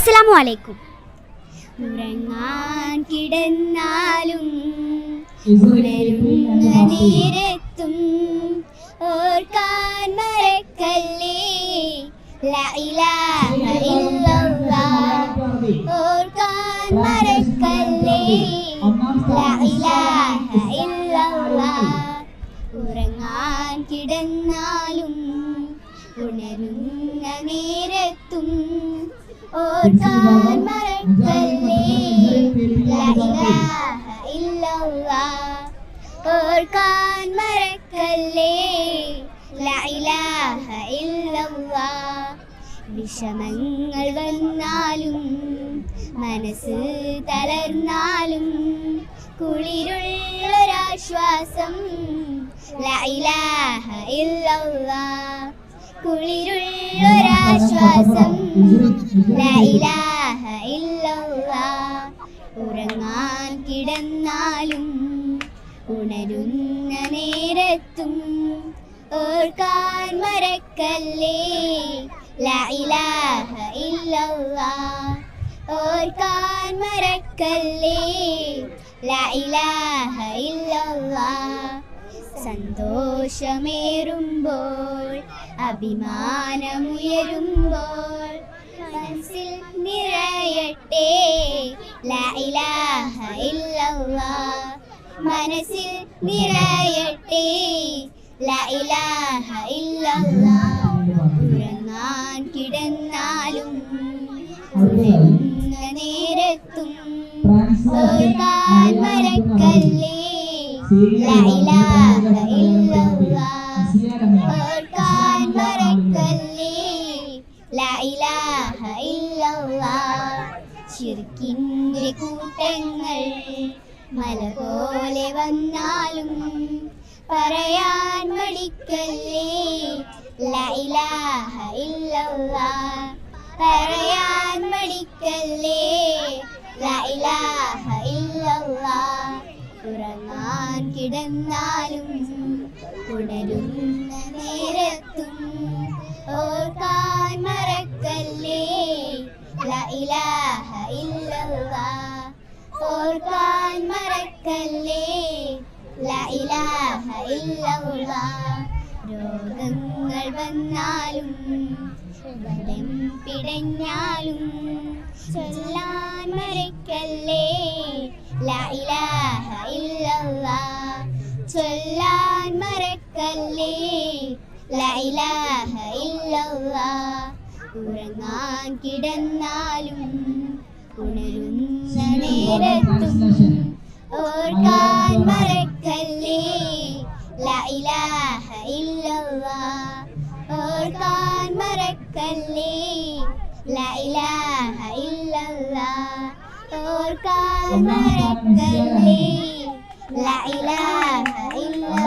അസ്സലാമു അലൈക്കും. ഉറങ്ങാൻ കിടന്നാലും ഉണരുന്ന നേരത്തും ഓർക്കാൻ മറക്കല്ലേ ലാ ഇലാഹ ഇല്ലല്ലാഹ്. ഓർക്കാൻ മറക്കല്ലേ ലാ ഇലാഹ ഇല്ലല്ലാഹ്. ഉറങ്ങാൻ കിടന്നാലും ഉണരുന്ന നേരത്തും ഓർക്കാൻ മറക്കല്ലേ ലാ ഇലാഹ ഇല്ലല്ലാഹ്. ഓർക്കാൻ മറക്കല്ലേ ലാ ഇലാഹ ഇല്ലല്ലാഹ്. വിഷമങ്ങൾ വന്നാലും മനസ്സ് തളർന്നാലും കുളിരുള്ളൊരാശ്വാസം ലാ ഇലാഹ ഇല്ലല്ലാഹ്. കുളിരുള്ളൊരാശ്വാസം ലാ ഇലാഹ ഇല്ലല്ലാഹ്. ഉറങ്ങാൻ കിടന്നാലും ഉണരുന്ന നേരത്തും ഓർക്കാൻ മറക്കല്ലേ ലാ ഇലാഹ ഇല്ലല്ലാഹ്. ഓർക്കാൻ മറക്കല്ലേ ലാ ഇലാഹ ഇല്ലല്ലാഹ്. സന്തോഷമേറുമ്പോൾ അഭിമാനമുയരുമ്പോൾ മനസ്സിൽ നിറയട്ടെ ലാ ഇലാഹ ഇല്ലല്ലാഹ്. മനസ്സിൽ നിറയട്ടെ ലാ ഇലാഹ ഇല്ലല്ലാഹ്. ഉറങ്ങാൻ കിടന്നാലും ഉണരുന്ന നേരത്തും ഓർക്കാൻ മറക്കല്ലേ ലാ ഇലാഹ ഇല്ലല്ലാഹ്. ഓർക്കാൻ മറക്കല്ലേ ലാ ഇലാഹ ഇല്ലല്ലാഹ്. ശിർക്കിന്റെ കൂട്ടങ്ങൾ മല പോലെ വന്നാലും പറയാൻ മടിക്കല്ലേ ലാ ഇലാഹ ഇല്ലല്ലാഹ്. പറയാൻ മടിക്കല്ലേ ലാ ഇലാഹ ഇല്ലല്ലാഹ്. ഉറങ്ങാൻ കിടന്നാലും ഉണരുന്ന നേരത്തും ഓർക്കാൻ മറക്കല്ലേ ലാ ഇലാഹ ഇല്ലല്ലാഹ്. ഓർക്കാൻ മറക്കല്ലേ ലാ ഇലാഹ ഇല്ലല്ലാഹ്. രോഗങ്ങൾ വന്നാലും ബലം പിടഞ്ഞാലും ചൊല്ലാൻ മറക്കല്ലേ ലാ ഇലാഹ ഇല്ലല്ലാഹ്. ചൊല്ലാൻ മറക്കല്ലേ ലാ ഇലാഹ ഇല്ലല്ലാഹ്. ഉറങ്ങാൻ കിടന്നാലും ഉണരുന്ന നേരത്തും ഓർക്കാൻ മറക്കല്ലേ ലാ ഇലാഹ ഇല്ലല്ലാഹ്. ഓർക്കാൻ മറക്കല്ലേ ലാ ഇലാഹ ഇല്ലല്ലാഹ്. ഓർക്കാൻ മറക്കല്ലേ ലാ ഇലാഹ ഇല്ലല്ലാഹ്.